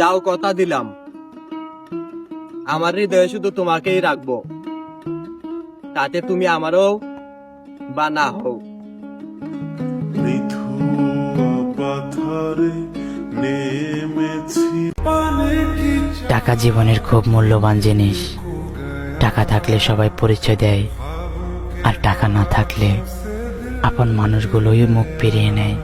যাও, কথা দিলাম আমার হৃদয়ে শুধু তোমাকেই রাখবো, তাতে তুমি আমারও বা না হও। টাকা জীবনের খুব মূল্যবান জিনিস। টাকা থাকলে সবাই পরিচয় দেয়, আর টাকা না থাকলে আপন মানুষগুলোই মুখ ফিরিয়ে নেয়।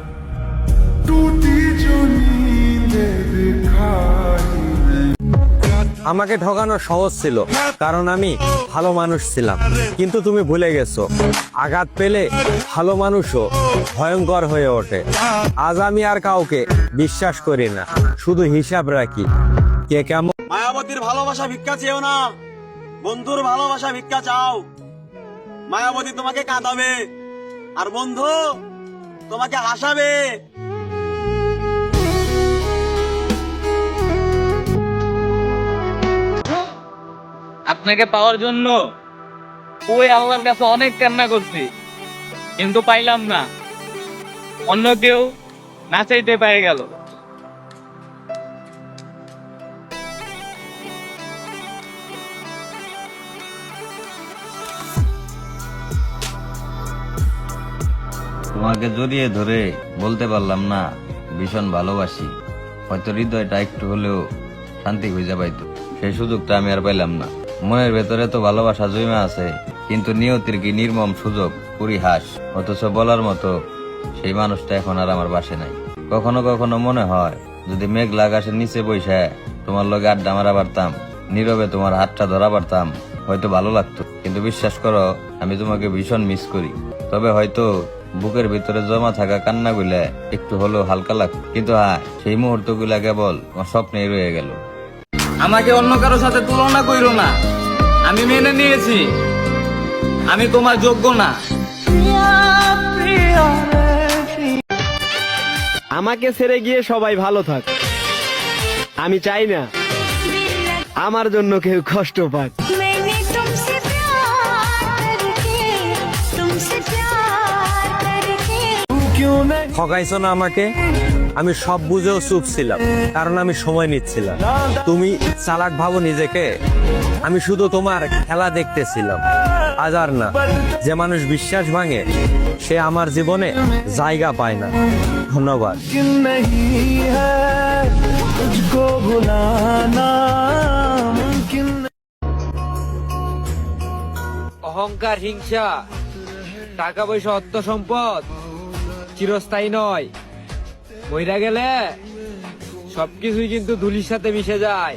আমাকে ঠকানো সহজ ছিল, কারণ আমি ভালো মানুষ ছিলাম। কিন্তু তুমি ভুলে গেছো, আঘাত পেলে ভালো মানুষও ভয়ঙ্কর হয়ে ওঠে। আজ আমি আর কাউকে বিশ্বাস করি না, শুধু হিসাব রাখি কে কেমন। মায়াবতীর ভালোবাসা ভিক্ষা চেও না, বন্ধুর ভালোবাসা ভিক্ষা চাও। মায়াবতী তোমাকে কাঁদাবে, আর বন্ধু তোমাকে হাসাবে। আপনাকে পাওয়ার জন্য ওই আল্লাহর কাছে অনেক কান্না করছি, কিন্তু পাইলাম না। অন্য কেউ না চাইতে পেয়ে গেল। তোমাকে জড়িয়ে ধরে বলতে পারলাম না ভীষণ ভালোবাসি। হয়তো হৃদয়টা একটু হলেও শান্তি খুঁজে পাইতো, সেই সুযোগটা আমি আর পাইলাম না। মনের ভেতরে তো ভালোবাসা জমে আছে, কিন্তু নিয়তির কি নির্মম সুযোগ, পরিহাস। অথচ বলার মতো সেই মানুষটা এখন আর আমার পাশে নাই। কখনো কখনো মনে হয় যদি মেঘলা আকাশের নিচে বসে তোমার লগে আড্ডা মারা পারতাম, নীরবে তোমার হাতটা ধরা পারতাম, হয়তো ভালো লাগতো। কিন্তু বিশ্বাস করো, আমি তোমাকে ভীষণ মিস করি। তবে হয়তো বুকের ভিতরে জমা থাকা কান্নাগুলা একটু হলেও হালকা লাগতো, কিন্তু হ্যাঁ, সেই মুহূর্তগুলা কেবল আমার স্বপ্নেই রয়ে গেল। আমাকে অন্য কারোর সাথে তুলনা কইরো না। আমি মেনে নিয়েছি আমি তোমার যোগ্য না। আমাকে ছেড়ে গিয়ে সবাই ভালো থাক, আমি চাই না আমার জন্য কেউ কষ্ট পাক। मैंने तुमसे प्यार करके तुमसे प्यार करके ঠকাইছো না আমাকে। আমি সব বুঝেও চুপ ছিলাম, কারণ আমি সময় নিচ্ছিলাম। তুমি চালাক ভাবো নিজেকে, আমি শুধু তোমার খেলা দেখতেছিলাম। আজ আর না, যে মানুষ বিশ্বাস ভাঙে সে আমার জীবনে জায়গা পায় না। ধন্যবাদ। অহংকার, হিংসা, টাকা পয়সা, অর্থ সম্পদ চিরস্থায়ী নয়। মইরা গেলে সবকিছুই কিন্তু ধুলির সাথে মিশে যায়।